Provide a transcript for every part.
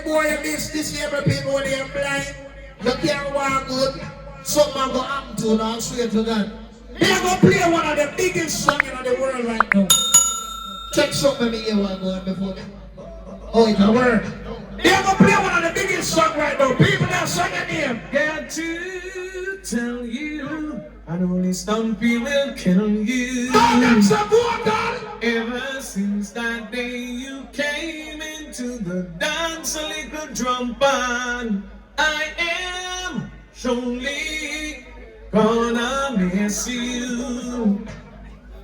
boy of this disabled people when they are blind, you can't walk good, something go happen to you now, swear to God. They are going to play one of the biggest songs in the world right now. Check something me here while going before me. Oh, it's a word. They are going to play one of the biggest songs right now. People that sing their name. Got to tell you, I only Stumpy will kill you. No, that's a boy, God. Ever since that day you came into the dance, a little drum band, I am surely gonna miss you.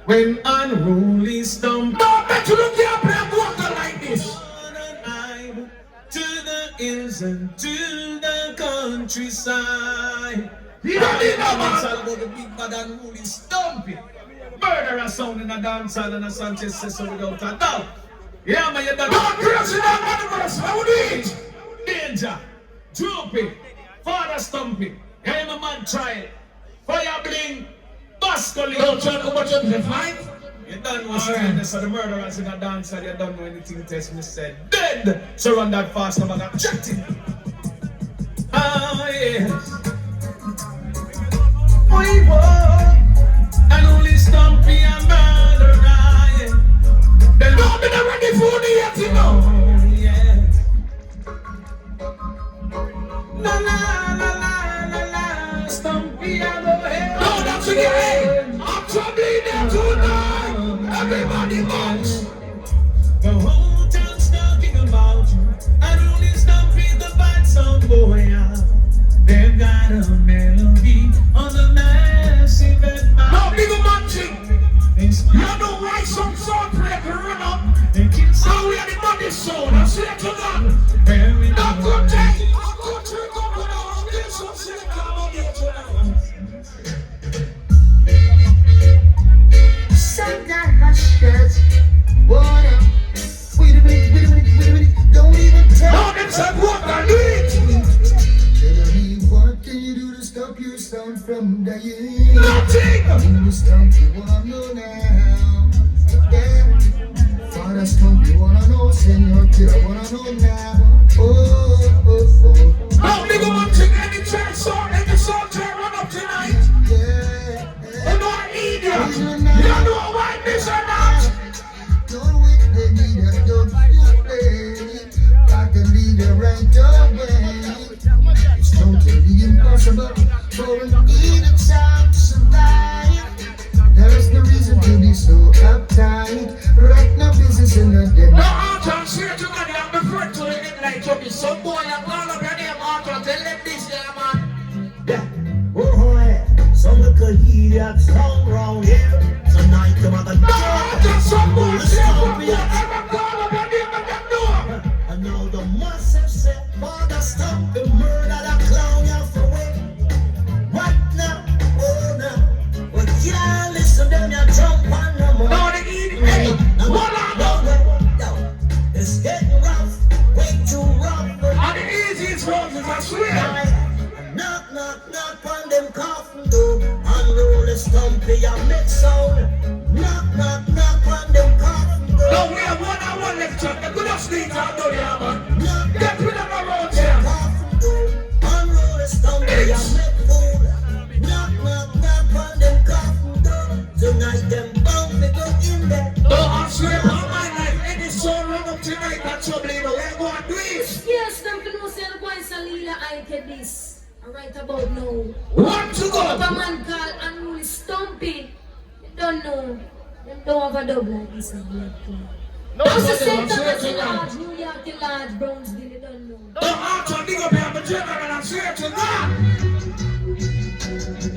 When unruly Stumpy, No, bet you look here play water like this. to the hills and to the countryside. Yeah, It's all about the big bad and unruly Stumpy. Murderer sound in a dance hall and a Sanchez says so without a doubt. Yeah, man, you done. Don't crazy that universe. How do it? Danger, Droopy, Father Stumpy, yeah, my man try it. Fire bling, Bascoli. Don't try to watch up the fight. You don't know what's so the murderers in a dance hall, you don't know anything test me said. Dead! So run that fast, I'm gonna check it. Ah, yes. We walk, and only Stumpy and murderer. Then No, me not ready for the yet, you know. oh, yeah. La la la la la la, Stumpy and go ahead. No, that's the game. I'm troubling them tonight. Everybody bounce. The whole town's talking about you, and only Stumpy the bad song boy. They've got a melody on the massive and No, big man thing. You know why some song play to run up. How we are the money sound. I swear to God. Not good day. Good to go on. This one say come on here tonight. Sometimes my shirts water. Wait a minute, don't even No, tell them say what I do it. Tell me what can you do to stop your sound from dying? Nothing. You stump, you wanna know now. Yeah. Father stump, you wanna know. Senor kid, I wanna know now. Oh, oh, oh. No, big man thing. Any church song, any song turn run up tonight. Yeah. You know I idiot. You know why this or not. Don't wait, they need a don't you play. Got to lead the right away. It's totally impossible for an idiot child to survive. There's no reason to be so uptight. Right now, business in the day. No, Arthur, swear to God, I'm referring to it like you be some boy, I'm all up your name, Arthur, tell them this, yeah, man. Yeah, oh yeah, some little idiot song round here. Tonight the mother No, Arthur, some boy, say, Stumpy boy, ever call up your name and them know. I know the massive set, Father Stumpy murder that clown you for way. Right now, oh no, but yeah, listen them you jump on no more. No, they eat it, hey, what on? Yo, it's getting rough, way too rough. And the easiest roses, I swear. Knock, knock, knock on them coffin door. Unroll Stumpy and make sound. Knock, knock, knock on them coffin door. No, we have 1 hour left, Chuck. The good of sneak out there, yeah, man. Knock, Get rid of my road, them yeah. coffin door. Unroll Stumpy and make fool. Knock, knock, knock on them coffin door. Tonight them bound to go in there. No, I swear, all my life, any song run up tonight, that's trouble, you know, we're going to do it. Yes, them can know say the boy Salila I get this. Right about now. One to Up a go. man called Unruly Stumpy. You don't know. Them don't have a dub like this and black king. No, That's the I same swear time to as God. large, New York to large, Brownsville, you don't know. No, Arthur, dig up here, I'm a general, and I swear to God.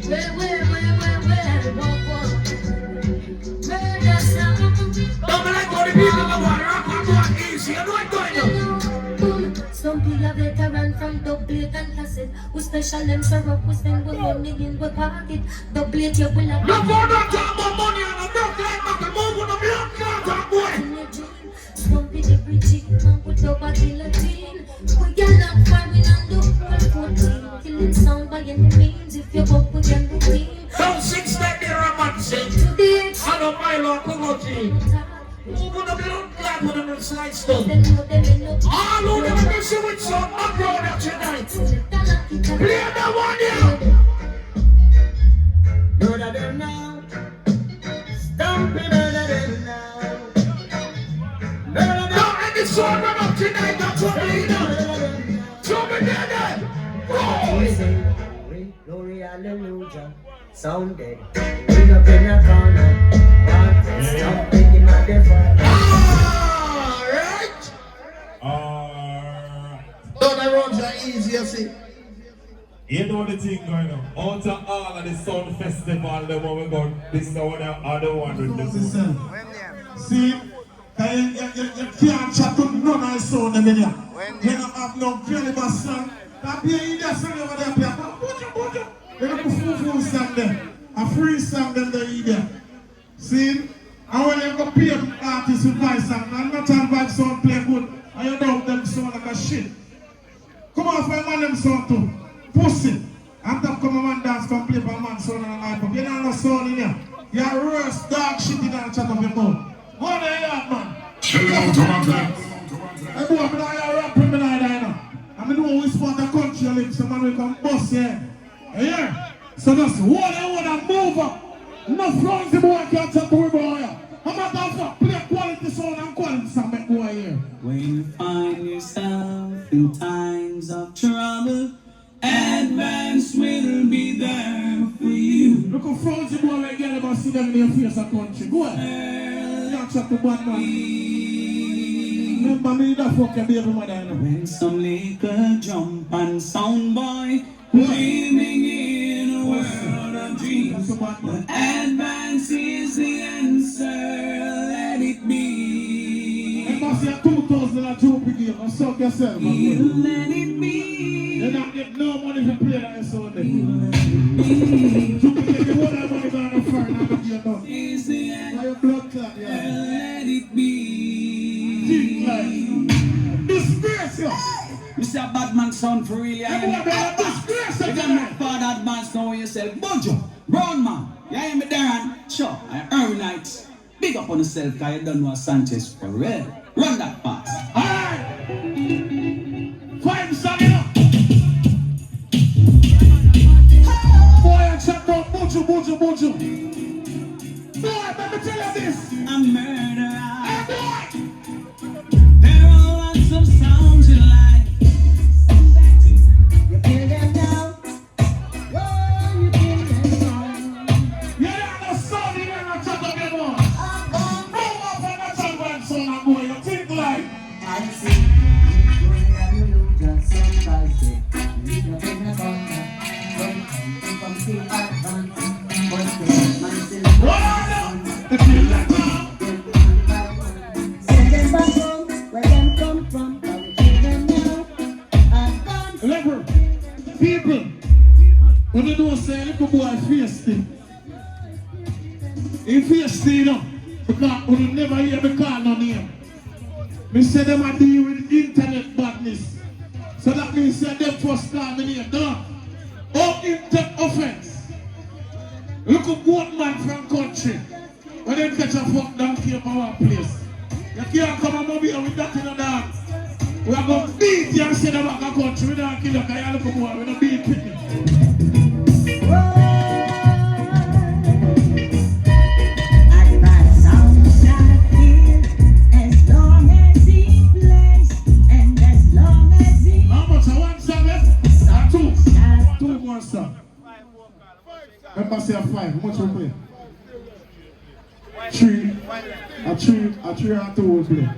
Where, walk, murder sound. Don't be like all the people that want to rock and go easy. You know what I'm going to Some people have veteran from double and cassette. We special and syrup, we spend with money in we pocket. Double you will have. No, for not talk about money and a broke like back and move on the block, can't talk boy. Stumpy the bridge, man put up a guillotine. We get up firing and do 14. Killing sound by any means if you go with your routine. Don't sit step there, man, say. I don't mind long, come on, team. Move on the block, like with a slide stone. All who never miss you with some umbrella tonight. Play that one here. Murder them now. Stomp me, murder them now. Murder them. Now, and the song run up tonight. That's what we do. So me there. We sing glory, glory, hallelujah. Sound dead. Ring up in the corner. Stop thinking about the fire. Alright. Don't the roads are easy, you see. You know the thing going on. Out of all of the sound festival, the one we got, this is the one other one with this one. See, you can't chat to none of the sound in here. You don't have no caliber song. That be in there song over there, play. You don't put full song there. A free song them there in there. See, and when you go pay artists with my song, and not all vibe sound play good, and you know them sound like a shit. Come on, find man them sound too. Pussy. I'm top come man dance, come play for man sound and hype up. You don't know sound in here. You're worse dog shit in the chat of your mouth. Go on there, man. Chill out, come on. I go up and I rap in the night, I know. I mean, we spot the country link, so man, we can bust here. Yeah. So just hold and move up. No fronts the boy can't talk to me, boy. I'm not going to play quality sound and quality sound, make boy here. When you find yourself in times of trouble, advance will be there for you. Look how fronts the boy we get about see them in your face of country. Go ahead. Can't talk to bad man. Remember me, that fuck your baby mother, you know. When some little jump and sound boy, dreaming in a world of dreams. Advance is the answer, let it be. You must have 2002 begin, and suck yourself, man. Let it be. You don't get no money to play that song there. Let it be. You get the whole money down the fire, now that you're done. Is the answer, Why your blood clot, yeah. let it be. Think like disgrace, yo. Mr. Batman sound for real, yeah. You better disgrace You it, got man. my father advance now yourself. Bojo, brown man. You hear me there? Sure, I earn nights. Big up on yourself, because you don't know Sanchez for real. Run that pass. Alright. 5 song, you know. Boy, I chat down Bojo. Boy, let me tell you this. A murderer. Hey, boy. There are lots of sounds you like. You kill them now. Whoa, you kill them now. You don't know sound, you don't know chat up your mouth. Move up on that song when son and boy, you think like. I see. Glory, hallelujah. Somebody say, leave up in the corner. Come see advance. But the man still What are them? The kill like now. send them back home, where them come from. I will kill them now. Advance. Leper, people, when you don't say little boy feisty, he feisty, you know, because you never hear me call no name. Me say them a deal with internet badness. So that means say them first call me name, no. Oh, internet offense. Look at goat man from country. When they catch a fuck donkey up our place. You can't come and Mobay with that in the dance. We are going to beat you and send them back a country. We don't kill you because you look boy. We don't beat people. Advance sounds not here. As long as he plays, and as long as he How much? One song left? Two. Two more songs. Remember say 5. How much we play? 3. A 3 and 2 we play.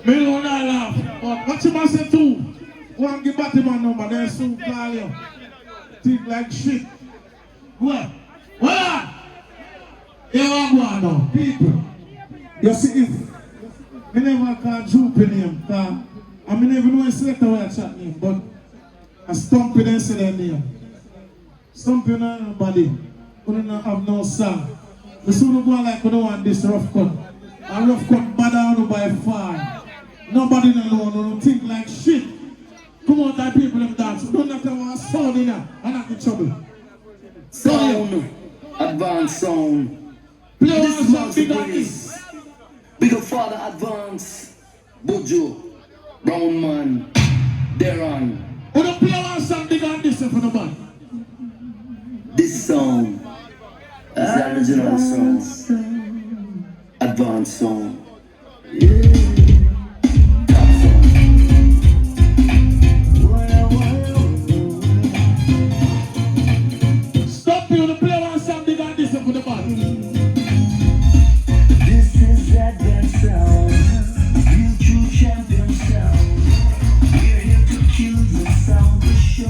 Me don't laugh. But what you must say 2? One give Batman number, then soon call you. Think like shit. What? What? You want one now, people. You see if me never call Droopy name, because I never know a selector where I chat name, but I Stumpy then say their name. Stumpy no nobody. We don't have no song. We soon go like we don't want this Ruff Cutt. And Ruff Cutt bad down by far. Nobody don't think like shit. Come on, that people them dance. We don't have to have a sound in there. I'm not in trouble. Sound, advanced sound. Play This one song man's big the like this. greatest. Big up father advance, Bojo. Brown man, Deron. Who don't play one song big on this for the man? This song is the original song. Advanced song. Stop you to play one song big on this for the man. This is advanced sound. You true champion sound. We're here to kill the sound for sure.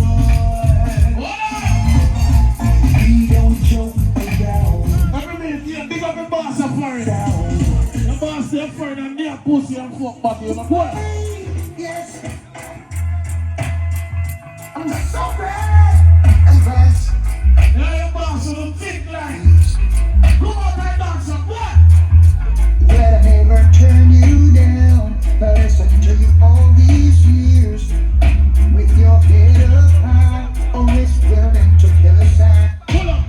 We don't joke around. Every minute, yeah, big up the boss of foreign. The boss of foreign and near pussy and fuck body, you know, boy. Yes. I'm so bad. Advance. Yeah, your boss of the thick line. Come on, my dancer, boy. Well, I never turn you down. But listen to you all these years. With your head up high, always willing to kill a sign. Hold up.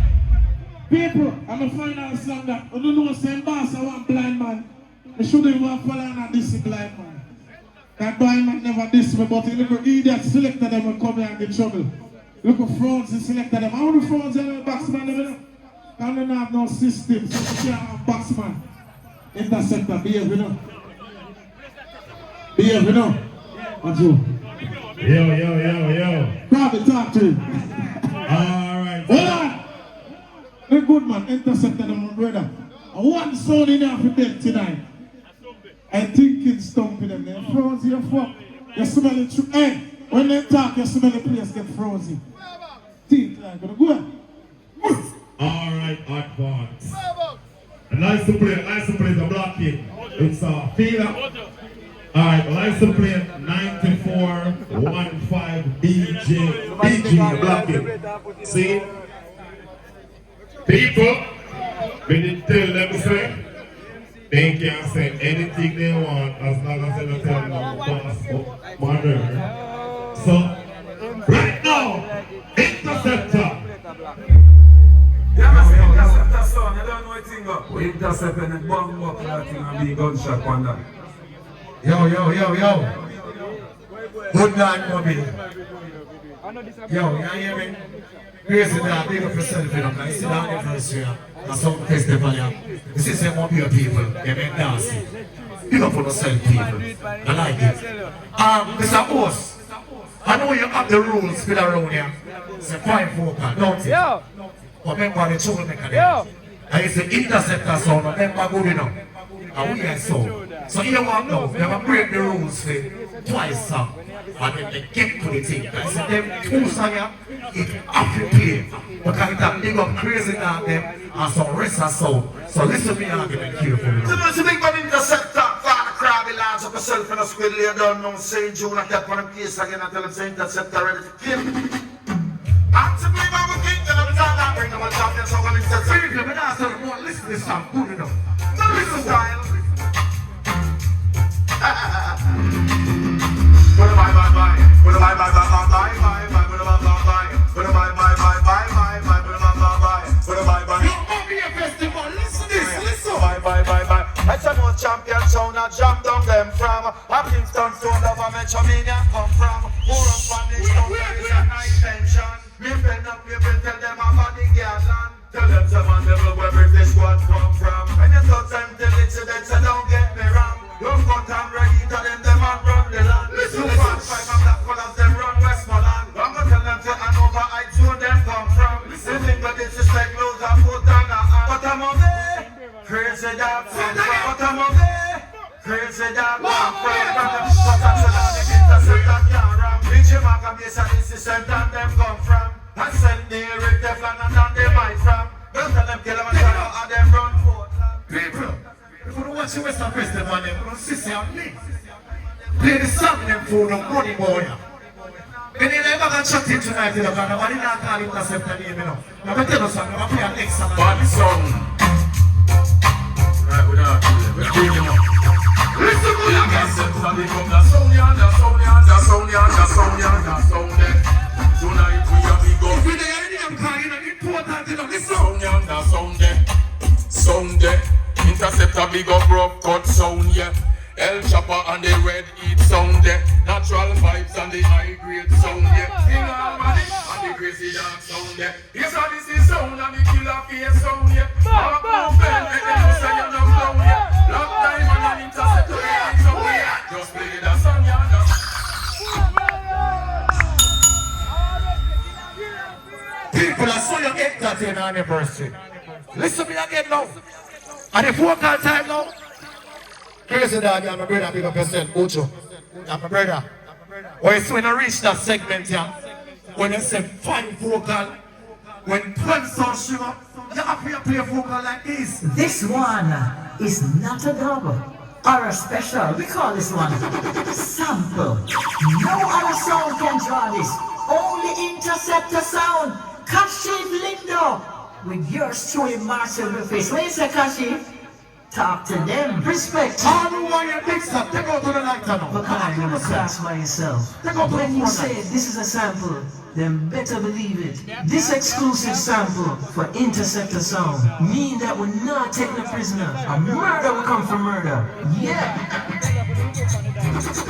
People, I'm a final song that I don't know same boss I want blind man. I shouldn't even follow on this blind man. That blind man never diss me, but look at idiot selected them and come here and get trouble. Look at frauds and selected them. How many frauds are the boxman them? I don't have no system, so you can't have boxman. Interceptor, behave, you know. Behave, you know. What's you? Yo. Probably talk to him. Alright. Hold on! A good man, intercepted them, my brother. I want sound in there for them tonight. I think it's stumping them. They're frozen, you fuck. You smell it through. Hey, when they talk, you smell the place get frozen. Think like, go on. Alright, advance. Nice to play the black kid. It's a feeler. Alright, nice to play 9415 BG black kid. See? People, when you tell them say, they can say anything they want as long as they don't tell them boss or mother. So, right now, Interceptor. Interceptor son, you don't know what thing up. We intercept and then bomb up that thing and be gunshot on that. Yo. Good night, Mobay. Yo, you hear me? Krazy that, big up yourself, you know, man. You see down there first year, and some festival here. This is some Mobay people, they make dancing. Big up on yourself, people. I like it. Mr. Host, I know you have the rules for around here. It's a fine vocal, don't you? But remember the troublemaker there. And it's the interceptor sound, remember good enough. And we are so you want now, they have break the rules for twice, sir. And then they get to the thing. I said, them two songs here, it have to play. Because it have big up Krazy down them and some rest and sound. So listen to me argument carefully. So much big man Interceptor, Father Crabby lands up yourself in a squid lay down now, St. June, I kept on him case again and tell him say Interceptor ready to kill. And to bring back a king, tell him time that bring them a champion, so when Interceptor. Seriously, but I said, well, listen to this song, good enough. No listen style. Champion sound a jam down them from a Kingston stone of a Metromania come from who run from this town there is a nice tension. Me bend up, me bend tell them I'm on the garland. Tell them some man never where British squad come from. When you touch them till it's a dead, so don't get me wrong. Don't cut and ready to them and run the land. Listen, 5 and black colors them run Westmoreland. I'm gonna tell them to Hanover, I zone them come from. Listen, think that this is like clothes and foot and a hand. But I'm over there. Krazy that from but I'm over there. Krazy that from but I'm so down the Interceptor can't ram. Big Jamaica base and insistent and them come from. And send the Rick Teflon and down they might from. Don't tell them kill them and tell them how them run Portland. People, if you don't watch the Western Festival, them don't sit here and live. Play the song them for the money boy. When they never got shot in tonight, you know, because nobody not call Interceptor name, you know. I'm going to tell you something, I'm going to play an excellent Body song. Right, we're not doing it. Listen to the Interceptor, they come the sound yonder, sound yonder, sound yonder, sound yonder, sound there. Tonight we are big up. If you there, you know, because you know, important, you know, listen. Sound yonder, sound there. Sound there. Interceptor big up rough cut sound, yeah. El Chopper and the red heat sound there. natural vibes and the high grade sound, yeah. In harmony and the crazy dark sound, yeah. Yes, and this is sound and the killer face sound, yeah. Walk open, make them know say you're not down, yeah. Long time and an interceptor, yeah. So we just play the song, yeah. People are so young entertain on anniversary. Listen to me again now. And the vocal time now. Krazy Dawg, I'm a brother, big up yourself, Ucho. I'm a brother. When I reach that segment here, when I say fine vocal, when 12 songs swing up, you have to play a vocal like this. This one is not a dub or a special. We call this one sample. No other sound can draw this. Only Interceptor sound. Kashi Lindo with yours truly, Marcel Ruff. When you say Kashi, talk to them. Respect. All the way you mix up, take out to the light now. But I'm gonna class by yourself. When you say this is a sample, then better believe it. This exclusive sample for Interceptor sound mean that we're not taking a prisoner. A murder will come from murder. Yeah.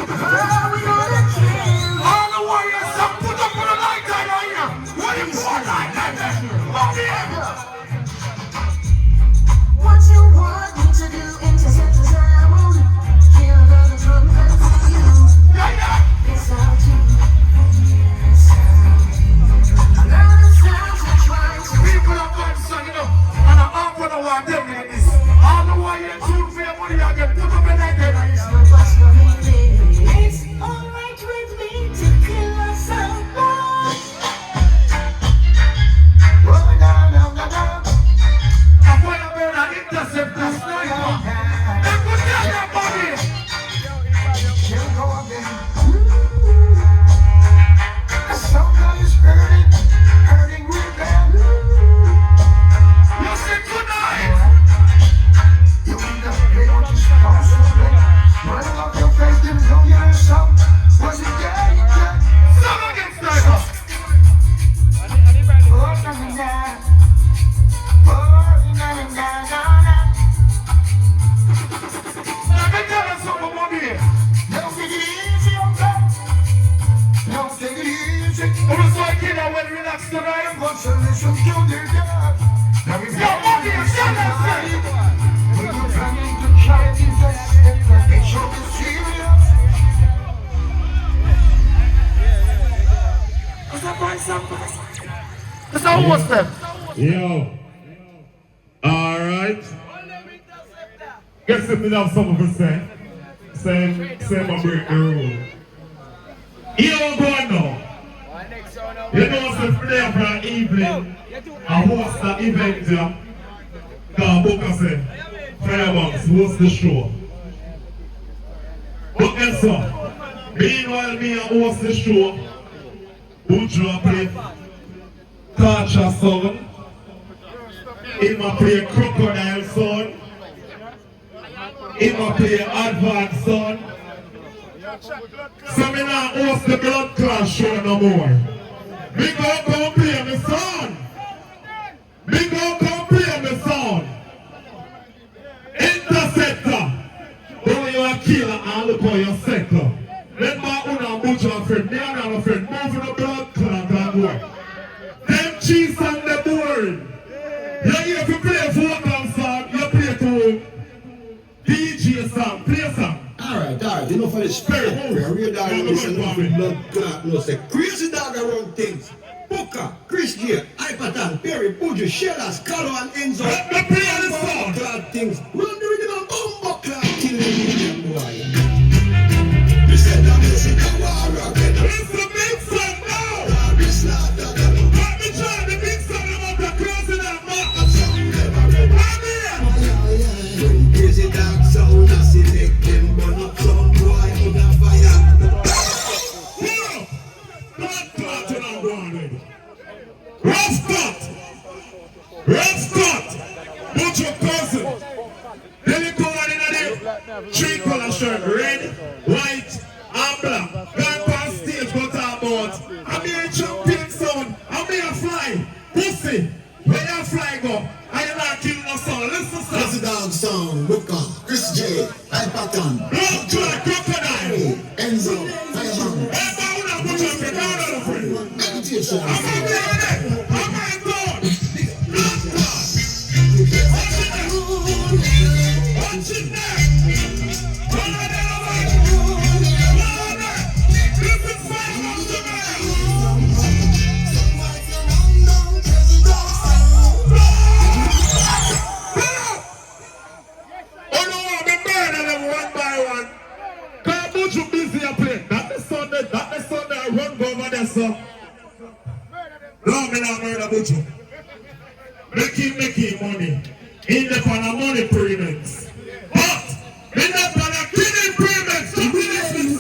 Oh, we gonna kill. All the way you stop, put up for the light now here. What do you want like that? What you want me to do? Interceptor sound. Kill the drum and for you. Without you. Another sound to try to. People are going son, you know, and I'm half an hour them like this. All the way you tune for your money, I get put up in like that. It's alright with me to kill a sound. I'm going to be an interceptor sniper. They put down your body. Here we go again. The sound is hurting real bad. You say good night. You end up playing what you're supposed to play. Running off your face, didn't know you heard something. Was it dead? Some against sniper. Oh, na na na. Oh, na na na na. Let me tell you something, mommy. Don't take it easy, okay? Don't take it easy. I'm just like you know when relax tonight. What's a listen to the God? Now if Yo, mommy, shut up, when you're trying to try to invest, it should be serious. Is that my something? Is that what's them? Yo. Alright. Guess if we have something to say. Same I break the rule. Here we go now. You know, so today for an evening, I host the event here. Cause Booker said, Firebanks host the show. But guess what? Meanwhile, me and host the show, Butcher play Torture sound. He might play Crocodile sound. He might play Advanced sound. So me not host the Blood Clash show no more. Me go come play me sound. Me go come play me sound. Interceptor. When you are killer and look on your sector. Remember una Butcher friend. Me and our friend moving the Blood Clot and work. Them cheese on the board. You here to play vocal song, you play to DJ song, play song. Alright, you know for the spirit, we are dog and listen to blood clot, no say Krazy Dawg around things. Booker, Chris J, Hyperton, Perry, Puju, Shellas, Carlo and Enzo. Let me play the song. Clot things. Run the rhythm and bumbo clot, killing them boy. We said that music a war again. It's the big song now. Let me slaughter them. Let me try the big song about the Krazy Dawg, man. When Krazy Dawg sound, I select them, burn up some boy on a fire. Blood clot and I'm wanted. Ruff Cutt. Ruff Cutt. Butcher cousin. Lyrical one in a three color shirt. Red, white, and black. Gone past stage, go talk about. I'm here champion sound. I'm here fly. Pussy. Where you fly go? I am not killing no sound. Listen, sir. Krazy Dawg sound, Booker, Chris J, Hyperton, Blood clot, crocodile. Enzo, Fire Making money in the money payments. But in the killing payments to business.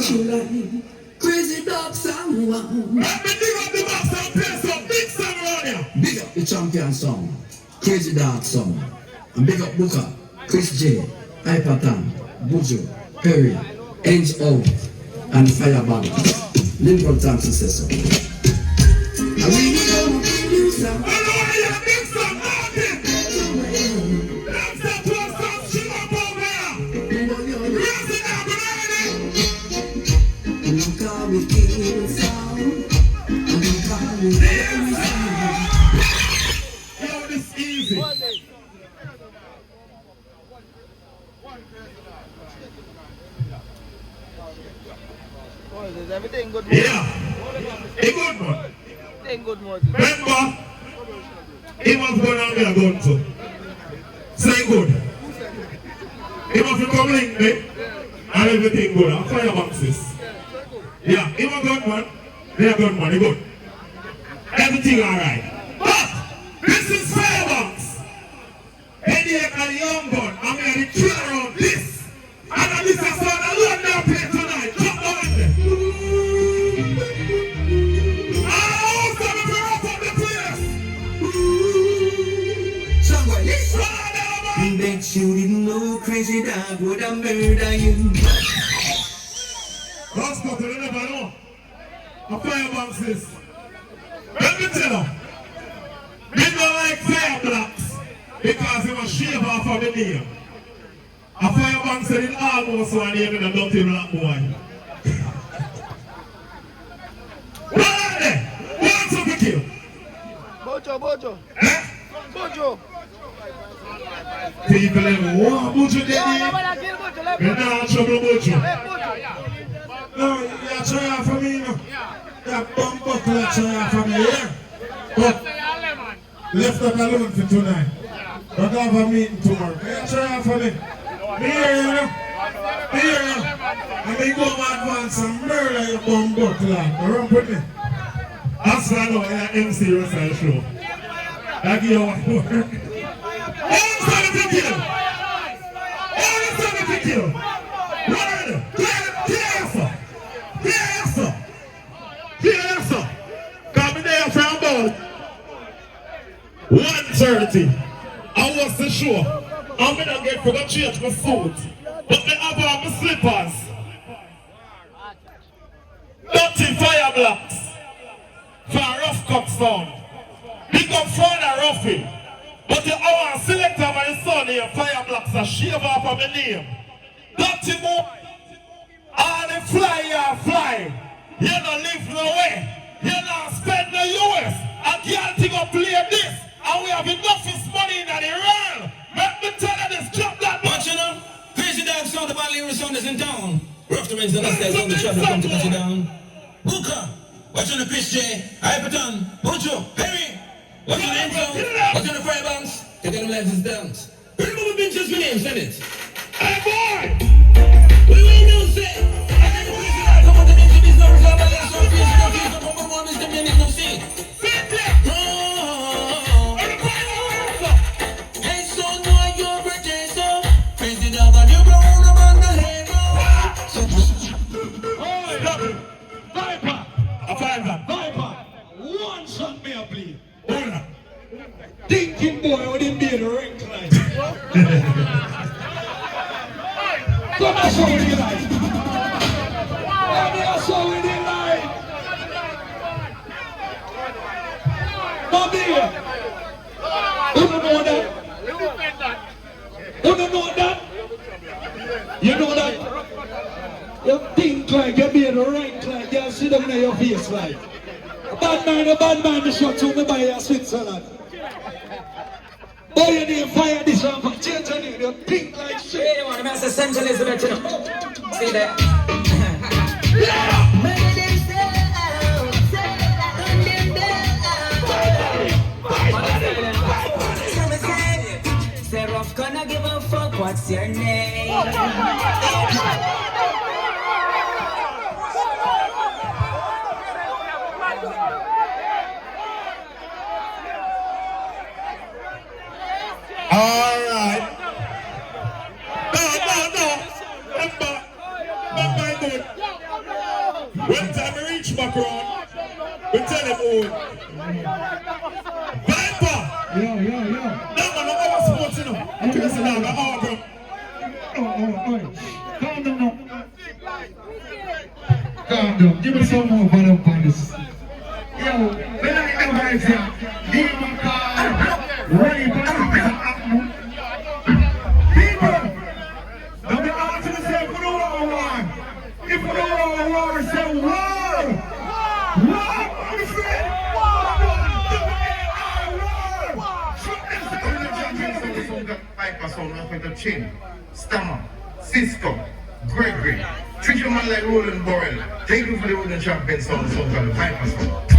Crazy Dawg song. Let me dig up the box and play some big song around here. Big up the champion song, Crazy Dawg song. And big up Booker, Chris J, Hyperton, Buju, Perry, Ends Out, and Fireball. Lyrical Thompson says so. I really don't give you some. Is everything good? Yeah, a good one. Everything good, more. Remember, he was going on with a gun too. Say good. He was come link me and everything good. And fireboxes. Yeah, he was good man. They are good man, he good. Everything alright. But this is firebox. Headache and the young gun. I'm going to kill around this. And this is what I love now play tonight. Come on there. He bet you didn't know Crazy Dawg would have murdered you. Let's go to the never know. A firebox is. Let me tell you. We don't like fireblocks because it was shaved off of the name. A firebox said it almost one name in a dirty black boy. What are they? What's up with you? Bojo. Eh? Bojo. People in war, Bojo Daddy. You're not trouble, Bojo. No, you're trying for me, no. You're bum buckle, you're trying for me, yeah. But left that alone for tonight. Don't have a meeting tomorrow. You're trying for me. Me here, you know. Me here, you know. And me go advance and murder your bum buckle. You run with me. That's why I know you're MC Russell show. I give you one more. Kill. Come there from about 1:30. I was the show. I'm gonna get for the change my suit. But me have on my slippers. Dirty fire blocks. For Ruff Cutt sound. Big up for the Ruffy. But the hour selector my son here, fire blocks a shave off of my name. Dirty boy. All the fly. You don't live no way. You don't spend the US. I can't think of play this. And we have enough money in the world. Let me tell you this, drop that. Watch you know. Crazy Dawg sound the bad lyrical sound is in town. Ruff the the last guys on the traffic come to cut you down. Booker. Watch on the Chris J. Hyperton. Buju. Perry. Watch on the info. Watch on the fire banks. Take them license down. Remember the benches with names, send it. Hey boy! What do you know, say? Come on, the names of these numbers. I'm like, so please, the number one is the meaning of sin. Hey, so now you're British, so Crazy Dawg and you brown about the head. Oh, stop it. Viper. One shot me up, please. Hold on. Thinking boy with him being a ring tonight. Come and show me the light. Let me show me the light. Mobay. You don't know that? You don't know that? You know that? You think like you're being a ring like sit down in your face like. A bad man, the shot to me by your Switzerland. Boy, you need fire this one, but change your name, you pink like shit. Hey, man, I'm Central Elizabeth, you know. See that? Say Ruff, gonna give a fuck, what's your name? Alright. No. Remember my good. When time we reach back around, we tell him all. Viper! Yo. No man, no over sports, you know. Because now we're all bro. Calm down now. Calm down. Give me some more volume on this. Yo, when I come right here, leave my car, ready for people, don't be asking to say, if you don't want war. If you don't want war, say war. War, I'm saying war. Piper sound off with the chin, Stammer, Cisco, Gregory. Treat your man like Roland Borrell. Thank you for the wooden champion sound called the Piper sound.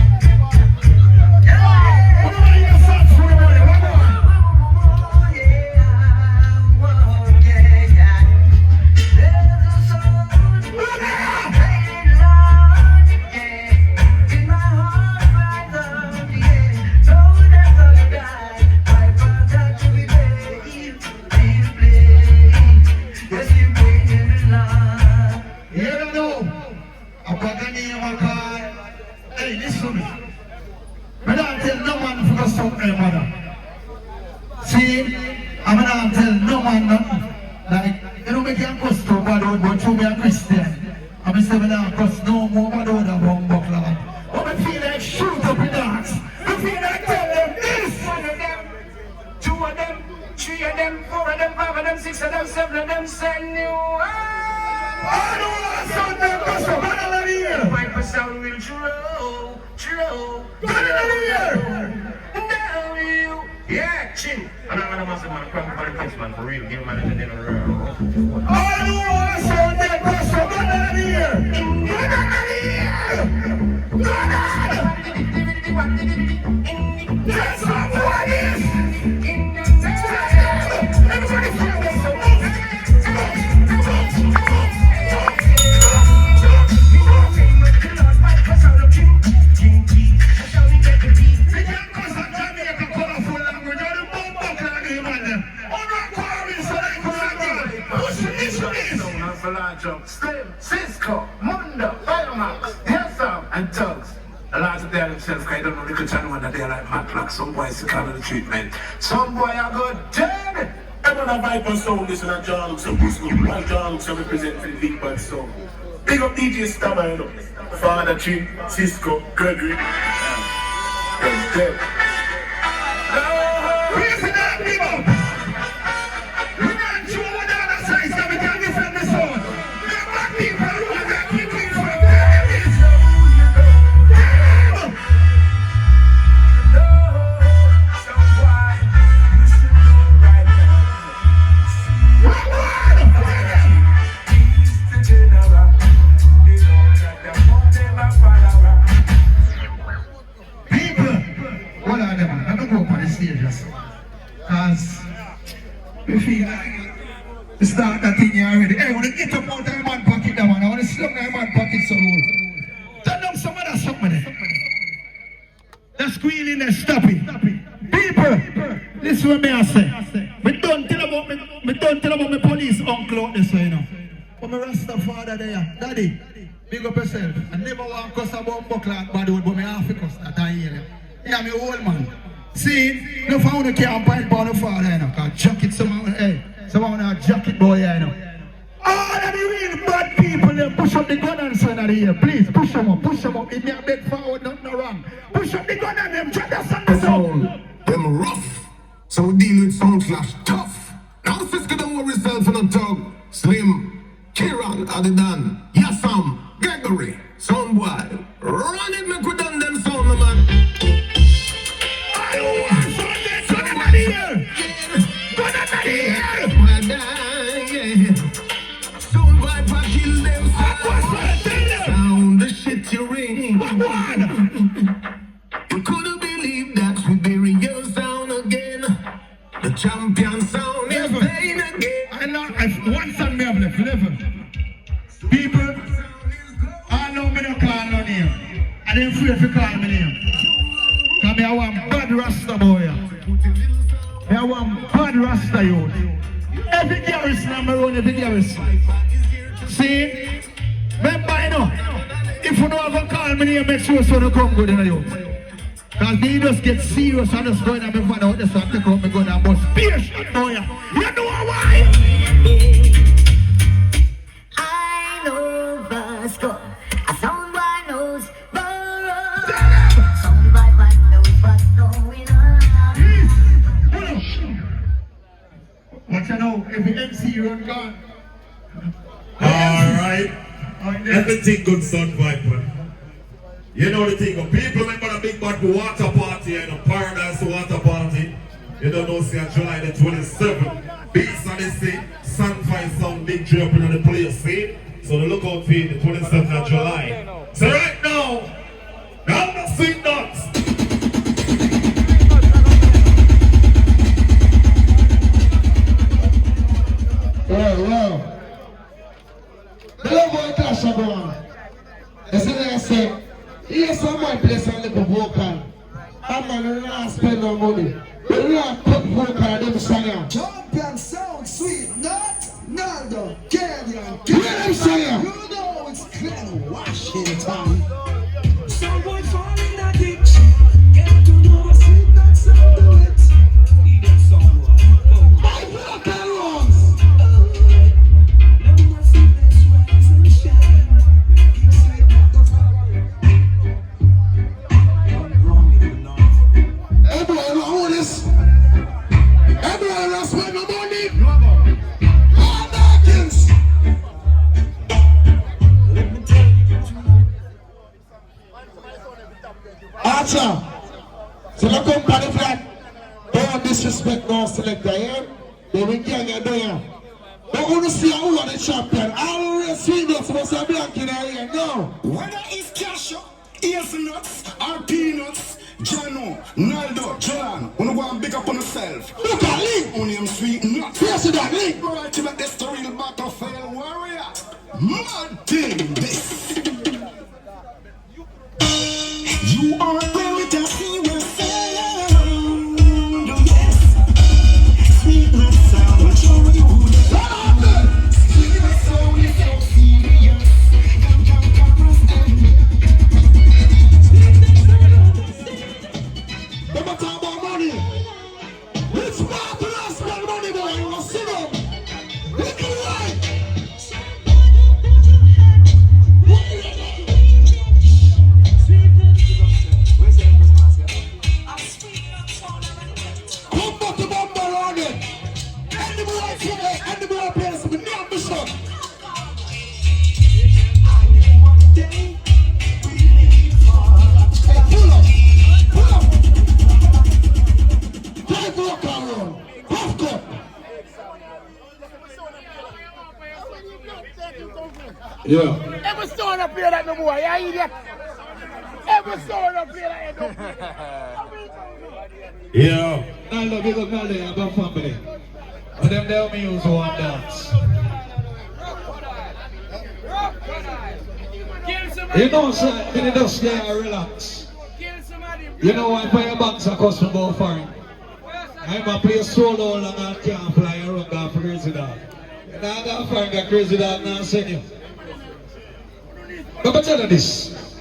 Hey, listen. I don't tell no man for the song, mother. See, I'm not tell no man nothing. Like, you know, me can't cuss to bad road, but you be a Christian. I'm say me not cuss no more bad road than one buck lad. But I feel like shoot up in dance. I feel like tell them this. 1 of them, 2 of them, 3 of them, 4 of them, 5 of them, 6 of them, 7 of them, send you out. I don't want to sound them, cuss up, man, I'm here. Piper sound will True. Get in here! Yeah, chin. And I'm gonna massive man, crank for the kids, man, for real. Give him man in the dinner room. I don't want to sound them, cuss up, man, I'm here. That's not what it is! Everybody feel this! Slim, Cisco, Mundo, Biomax, Hillsong, and Tugs. A lot of them themselves, because I don't know, they could tell them that they're like matlock. Some boys to cover the treatment. Some boy are good, damn it! Everyone a Viper sound, listen to John looks so good. While John looks so represent for the big bad sound. Big up DJ Stammer, you know. Father Chin, Cisco, Gregory. Because we feel like it's not that thing here already. Hey, I want to get up out of my man pocket, that man. I want to slum my man pocket so good. Turn down some of that something there. That squealing there, stop it. People, this is what me I say. Me don't tell about my police uncle out this way, you know. But my Rasta father there, Daddy, big up yourself. I never want to cuss about buckler bad word, but me have to cuss that I hear you. Yeah, me old man. See, no found a can't find by the father, you know, because jacket someone, hey, someone a jacket boy, you know. All of the real bad people, they push up the gun and son of the year. Please, push them up. If they are big forward, nothing wrong. Push up the gun and them, check us on the sound. Them rough, so we deal with sound clash tough. Now Cisco don't worry yourself for no Dawg, Slim, Kieran, Adidan, Yassam, Gregory, Sound boy, run it, make we done them sound, man. I want somebody here. Somebody here. Sound boy, for kill them sound. The shit you ring. You couldn't believe that we bury your sound again. The champion sound is playing again. I know, one song me have left, 11. People, I know me don't call no name. I didn't afraid to call me name. Because I want bad Rasta boy. I want bad Rasta youth. Every garrison I'm around, every garrison. See? Remember, you know, if you don't ever call me name, make sure so you come good in the youth. Because they just get serious and just going and find out this and take out me gun and bust spear shot boy. You know why? I know Vasco. A sound boy knows Burrow. Sound boy knows what's going on. But you know, if the MC run gone. Alright. Everything good son viper. You know the thing, people remember the big bad water party and the Paradise water party. You don't know, see, on July the 27th. Beats on the sea, Sunfire Sound, big jumping on the place, see? So the lookout for the 27th of July. So right now, now the sweet nuts. Well. The love boy clash are going. You see what I say? Here's someone place a little vocal. I'm man not spend no money. But we are put vocal at them singing. Champion sound sweet, not Naldo, Canyon. Where them singing? You know it's clean Washington. Someone fall in a ditch. Get to know a sweet that sound do it. Even someone. My vocal runs. Let me see this rise and shine. Keep sweet not the fire. Everyone know this. Everyone else spend no money. All Dawkins. Archer. So the company flat. Don't disrespect no selector here. They will gang you down. Don't want to see who are the champion. All the sweet nuts must have blank in here. No. Whether it's cash, ears nuts, or peanuts, Jano, Naldo, John, wanna go and big up on yourself. Look at Lee. Only them sweet nuts. Yes, that Lee. Right to make this the real battlefield warrior. Mad thing this. You are there with a serious sound. Yes. Sweet nut sound will show you who they are. Sweet nut sound is so serious. Never talk about money. It's smart to not spend money, boy. You will see them. Look at the right. Come back to Bumble around it. And the boy see it. And the boy plays with the ambition. Hey, pull up. Pull up. Drive walk around. Half cup. Yeah. Every stone up here that no boy, yeah, idiot. Every stone up here that no Yeah. Naldo, big up Naldo, I got family. But them there me use one dance. You know, sir, you just stay and relax. You know why fire banks are custom about foreign? I'm a play solo long and can't fly around got Krazy Dawg. You know, I got foreign got Krazy Dawg now send you. But I tell you this.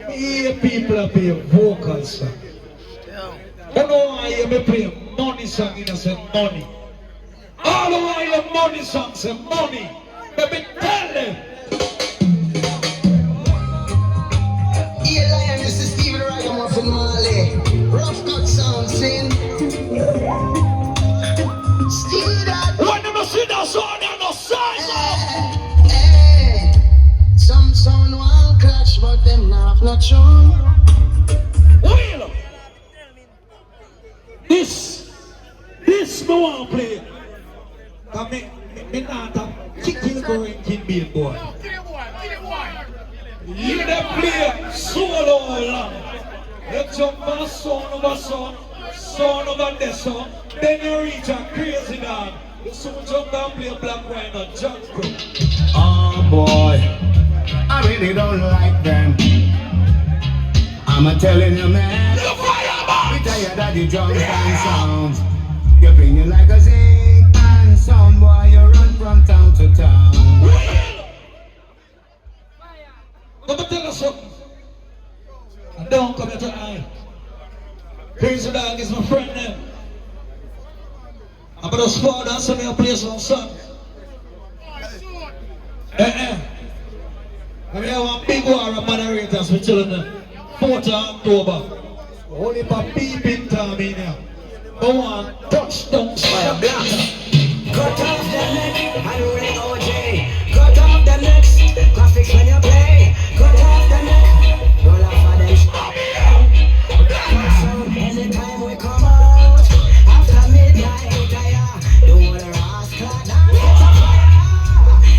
Here people are playing vocals, sir. You know why you may play money song in a say money. All the while the money song say money. Let me tell them. Yeah, Lion, this is Steven Ragamuffin Marley. Rough Cutt sound, sing. Steven that. When you see that sound, you no size. Some sound one clash, but clutch on. Wheel! This me want to play. Cause me not a chicken ranking beat boy. You dey play solo long. You jump on sound over sound, sound over this sound. Then you reach a crazy dog. You soon jump and play black wine or jump. Oh boy, I really don't like them. I'm telling you, man. We tired of the drums and sounds. You bring it like a zinc and some boy. You run from town to town. Let me tell you something. Don't come here tonight. Krazy Dawg is my friend now. I'm gonna spot and send me a place on song. I mean, I want big war of moderators for children. 4th of October. Only for peeping time in here. Go on, touchdown fire blast. Cut off the neck, I don't really OJ. Cut off the necks, graphics when you play. Cut off the neck, roll off of them stop. Anytime we come out, after midnight, don't want to ask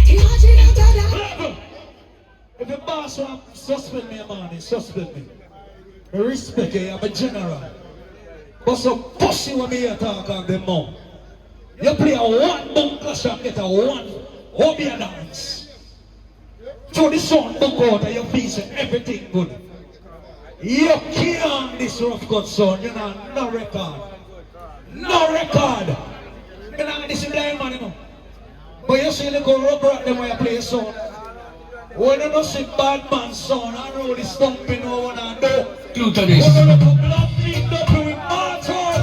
imagine that. If the boss want to suspend me, man, suspend me. I respect you, I'm a general. But so pussy when me talk on them mouth. You play a one bunk clash and get a one hobby dance. So the sound bunk out and your piece and everything good. You can't this rough cut sound, you know, no record. No record. You know, this is blind man, you know. But you see the go rock rock them when you play a sound. When you don't see bad man sound, I know the stomping over and do. True to this. We're gonna put blood feet up with Martin.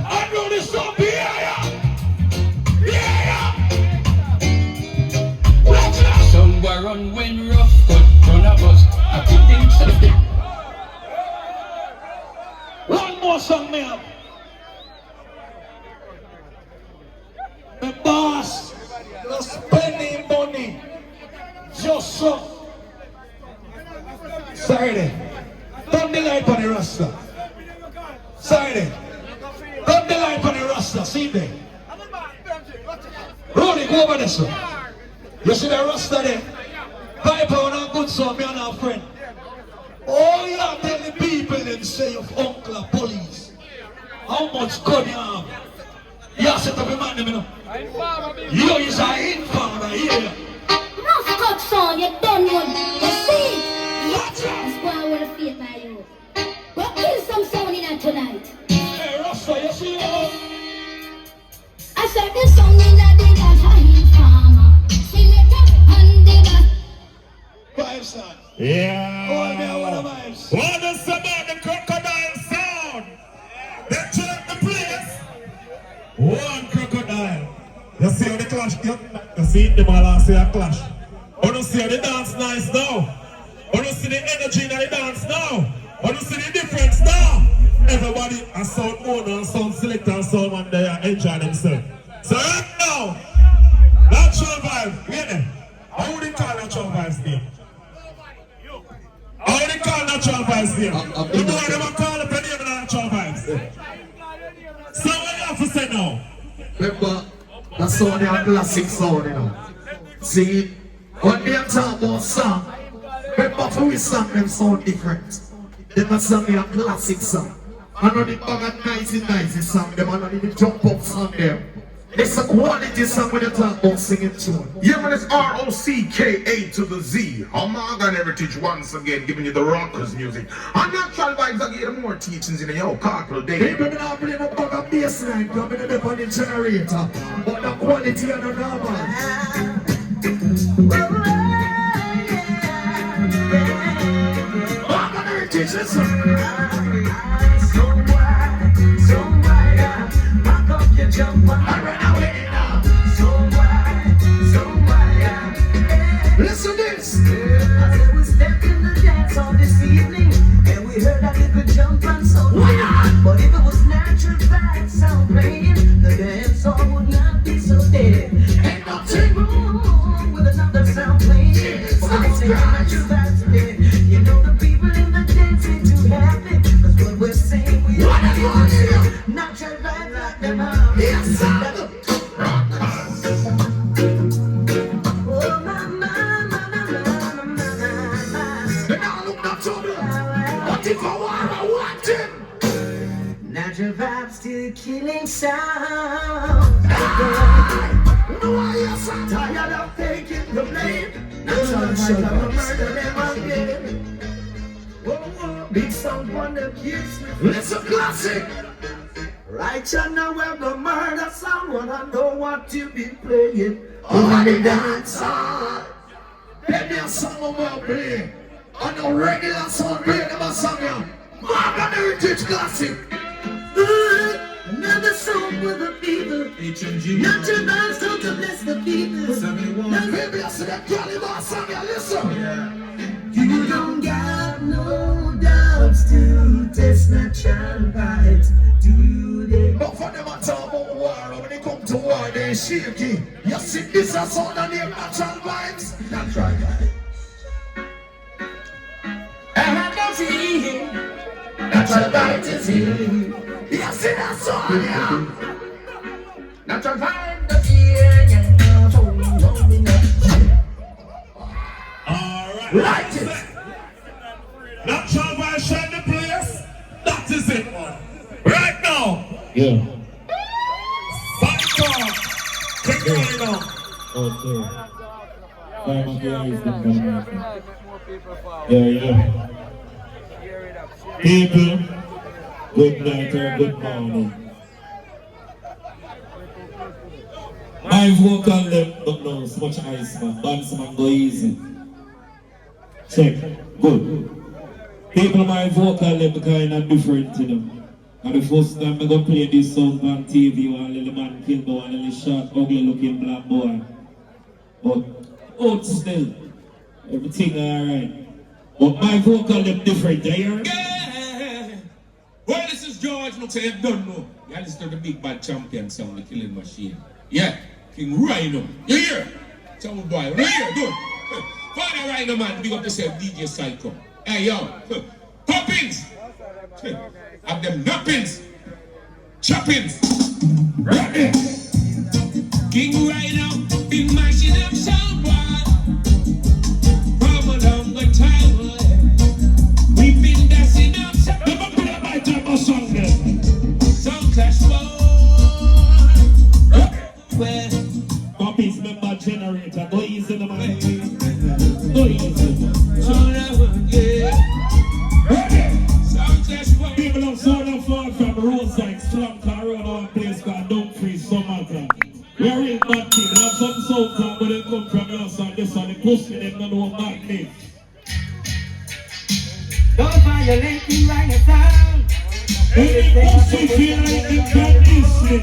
I know the stomping, Somewhere run when rough, but run of us. I think something. One more song, man. My boss, no spending money. Just so. Saturday. Turn the light on the Rasta. Saturday. Turn the light on the Rasta. See there. Rolly, go over there, sir. You see the Rasta there? Pipe on a good son, me and our friend. Oh, you have tell the people them say of uncle or police. How much gun you have? You have set up a man, you know. You is an informer here. Ruff cut son, you done one. You see? That's why I want to feed my youth. We'll kill some sound in that tonight. Hey, Rasta, you see you? I said this song in that they got a informer. Selector and the back. Vibes, son. Yeah. Oh, man, what the vibes? What is about the crocodile sound? They jerk the place. One crocodile. You see how the clash? You see them all say a clash. You don't see how the dance nice now. You don't see the energy in the dance now. You don't see the difference now. Everybody a sound owner and sound selector and sound man they are enjoying themselves. So right now, natural vibe, wait there. How would you call natural vibes there? How would you call natural vibes there? You know they will call up the name of natural vibes. So what you have to say now? Remember, that sound is a classic sound, you know. See, when they talk about song, remember for we song them sound different. Them a song is a classic song. I know the bag of 90 song, them are not the jump up song there. It's a quality song when you talk about singing tune. Yeah, man, it's ROCKA to the Z. Amagan Heritage once again, giving you the rockers music. And natural vibes, I give you more teachings in your corporal day. People now play no bag of bass line, coming in on the generator. But the quality of the normal. Amagan Heritage, listen. Jump on. I run away now. Listen this. I said we stepped in the dance hall this evening, and we heard that it could jump and so. But if it was natural bad sound playing, the dance hall would not be so dead. Ain't nothing wrong with another sound playing. But it's natural bad today. vibe still killing sound. Tired of taking the blame. Natural fight, I'm a murder them again. Whoa, whoa, big sound on the kids. It's a classic. Right now we're the murder someone. I know what you be playing. Over the dance hall. Let me a song about play. On the regular sound, play them a song here. Mark Heritage Classic. Another song for the people. HMG. Not your minds told to bless the people. 71. Now baby, I see that caliber song here, listen. Yeah. You don't got no doubts to test natural vibes. Do they? But for them a talk about war, when they come to war, they shaky. You see this a sound and name natural vibes. Natural vibes. And I see natural vibes is here. You see that song here. Natural vibes, the fear, so me Alright. Like it. Natural vibes shine the place. That is it, man. Right now. Yeah. Psycho. Take it right now. Okay. Fire my eyes, them coming. Yeah. People, good night or good morning. My vocal them don't know so much ice, man. Dance man go easy. Check. Good. People, my vocal them kind of different, you know. And the first time I go play this song on TV, one little man killed by one little short, ugly looking black boy. But still, everything alright. But my vocal them different, you hear? Yeah. Well, this is George. Look, say you don't know. You listen to the big bad champion sound, the killing machine. Yeah, King Rhino. You hear? Sound boy, you hear? Good. Father Rhino, man, big up yourself, DJ Psycho. Hey, yo. Poppins. Have them noppins. Choppins. Ready. King Rhino, big machine up sound boy. From a longer time. We've been dancing up sound. Never put up my type of song there. Sound clash war. Where? Copies member generator, go easy the man. Go easy. People have sold up far from roadside, slum car around our place called Dumfries, Somata. We are real bad people, they have some sound car, but they come from your side, this one, they pussy, they don't know bad name. Don't violate me right now. Any pussy feel like they can't listen.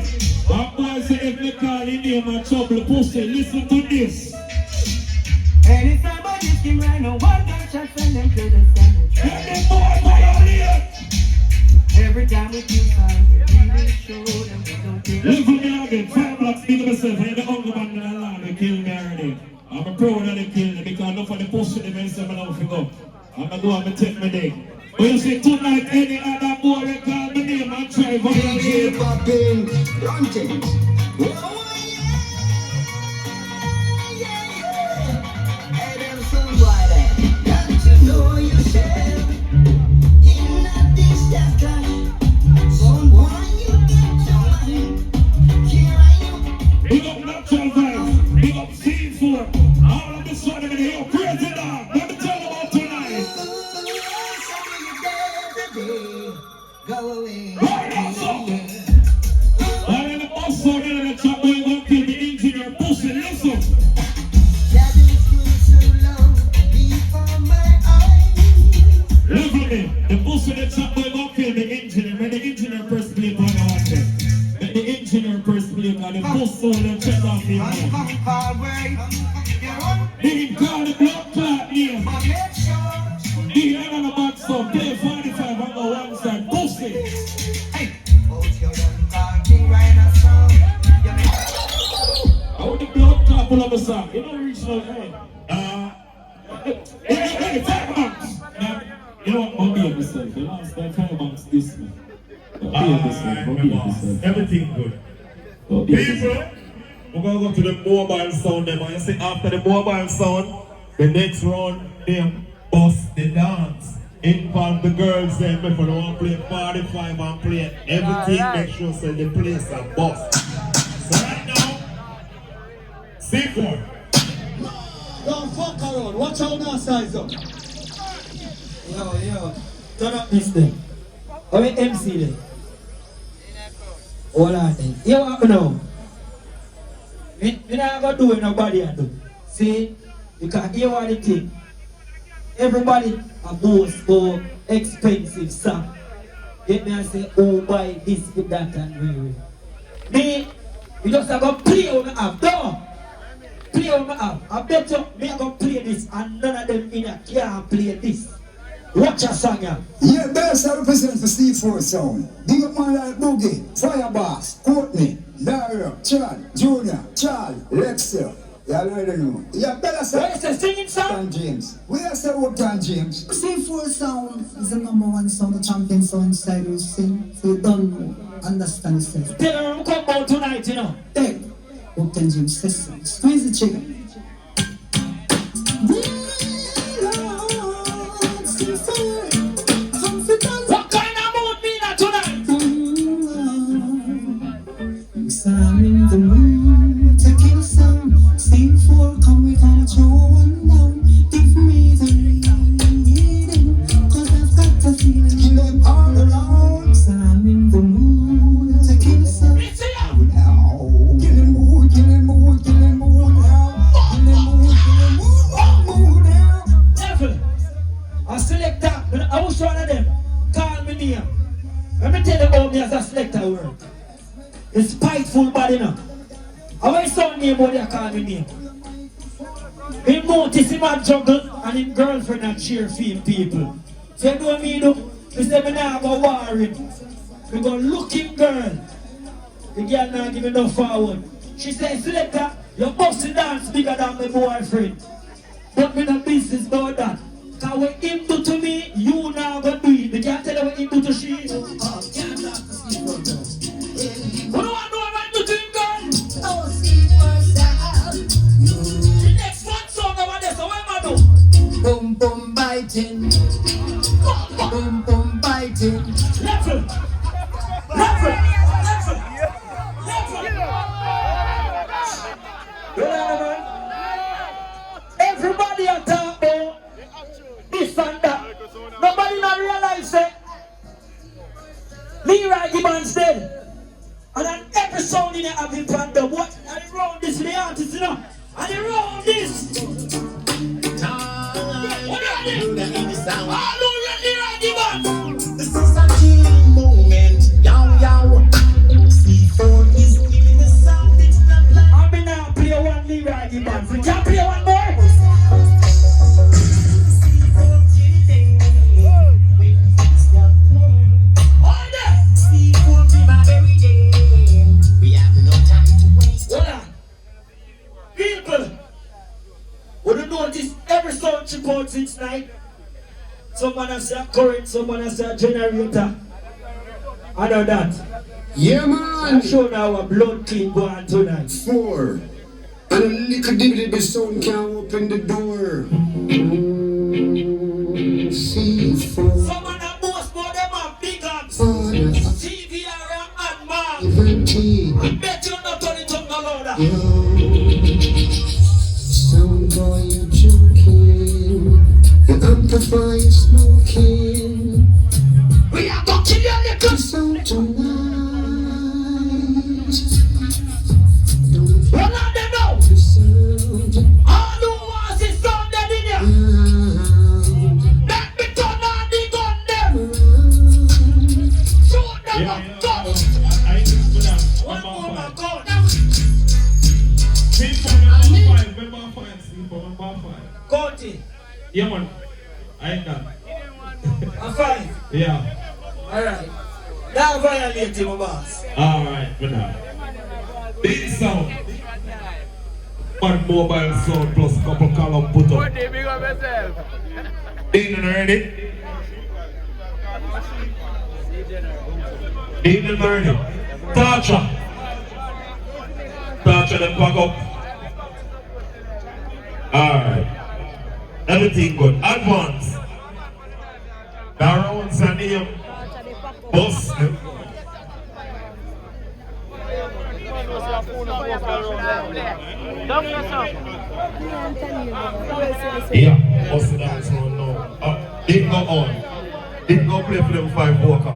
That boy say if they call in name and trouble pussy, listen to this. And if somebody can right now, one gunshot send them to the cemetery. And the boy violate. Every time we do find we really show them we don't care. Live with me again, 5 blocks, think myself, I'm the only man in the land, they kill me already. I'm a pro that they kill me because enough of the pussy they may say me now for go. I'm gonna go and take my day. But you see tonight, any other boy they call my name and try violate. DJ popping, ranting. Hey, them soon boy there. Got to know yourself. In a distant time. Someone you get your mind. Here I am. Big up natural vibes, big up C4. All of this one in here, Krazy Dawg. Let me tell you about tonight. Go away. All in the bus so in the trap, we're going to kill the engineer pussy, listen. Look at me, the pussy in the trap, we're going to kill the engineer. When the engineer first play on the water. Let the engineer first play on the pussy and check off the man. They call the blood clot here. The end of the box up, play 45 on the one side, pussy. How the blood clot pull up a song? You don't reach no head. Hey, 5 months. You know what, I'll be on myself. You know, it's like 5 months this man. I'll be on myself. Everything good. People, we're going to go to the mobile sound them. And you see after the mobile sound, the next round, them bust the dance. Involve the girls then if you don't want to play 45 and play everything, make sure so the place a boss. So right now, C4. Don't fuck around, watch out now size up. Yo, turn up this thing. How many MC then? Hold on then. You want to know? Me not gonna do what nobody I do. See? Because you want the thing. Everybody a boast for expensive stuff. Get me and say, oh buy this with that and wear it. Me, you just have to play on the app. No! Play on the app. I bet you me are gonna play this and none of them in here can't play this. Watch a song ya. Yeah, best I represent for C4 sound. Big up man like Boogie, Fireboss, Courtney, Dario, Chad, Junior, Charles, Lexer. Y'all already know. Yeah, better say. Where's the singing sound? James. Where's the Uptown James? C4 sound is the #1 sound, the champion sound style you sing. So you don't know, understand yourself. Tell her to come out tonight, you know. Hey, Uptown James, listen. Squeeze the chicken. What kind of mood me now tonight? I'm in the mood to kill some. C4, come we gonna throw one down. Give me the reading, cause I've got to feel it. Kill them all around. I'm in the mood to kill some. Now, killing mood, killing mood, killing mood now. Killing mood now. Devil, I select that. I was one of them. Call me name. Let me tell you about me as a selector word. The spiteful body now. I want some name what they call me name. He notice him a juggle and his girlfriend and cheerful people. So you know what me do? He say me now go worry. We go looking girl. The girl not give me no forward. She say, selector, you must dance bigger than my boyfriend. But me no business about that. Cause what him do to me, you now go do it. Me can't tell you what him do to she. What do I know what I do to him, girl? Oh, C4 sound. The next one song over there, so what am I do? Boom, boom, biting. Boom, boom, biting. Level. Everybody are talking about this and that. Nobody not realize it. Leroy Gibbons dead. And then every sound in it have been planned up. What? And around this, the artist, you know. And around this. What are you doing? Hallelujah, Leroy Gibbons. This is a killing moment, yow. C4 is giving the sound, it's not like I'm gonna play one Leroy Gibbons. We can play one more. People, would you notice every sound she puts each night? Someone has a current, someone has a generator. I know that. yeah, man. I'm sure now a blood clean go on tonight. 4 and a little dibbly sound can open the door. C4 Someone that most more them are big ups. Father, TVR and man. even T. I bet you not turn it up no louder. Sound boy, you joking. The amplifier smoking. We are gonna kill your little sound tonight. Well, let them know. All who wants is sound dead in here. Let me turn on the gun them. Shoot them up, go. I think for that. One more, my God. County. Yeah, man. I ain't done. I'm fine. Yeah. Alright. Now violate him, boss. Alright, for now. Big sound. One mobile sound plus couple column put up. Big up yourself. Dean ready? Dean ready? Torture. Torture them back up. Alright. Everything good. Advance. That round's a name. Bust them. Yeah, bust the dance round now. It go on. It go play for them 5 vocals.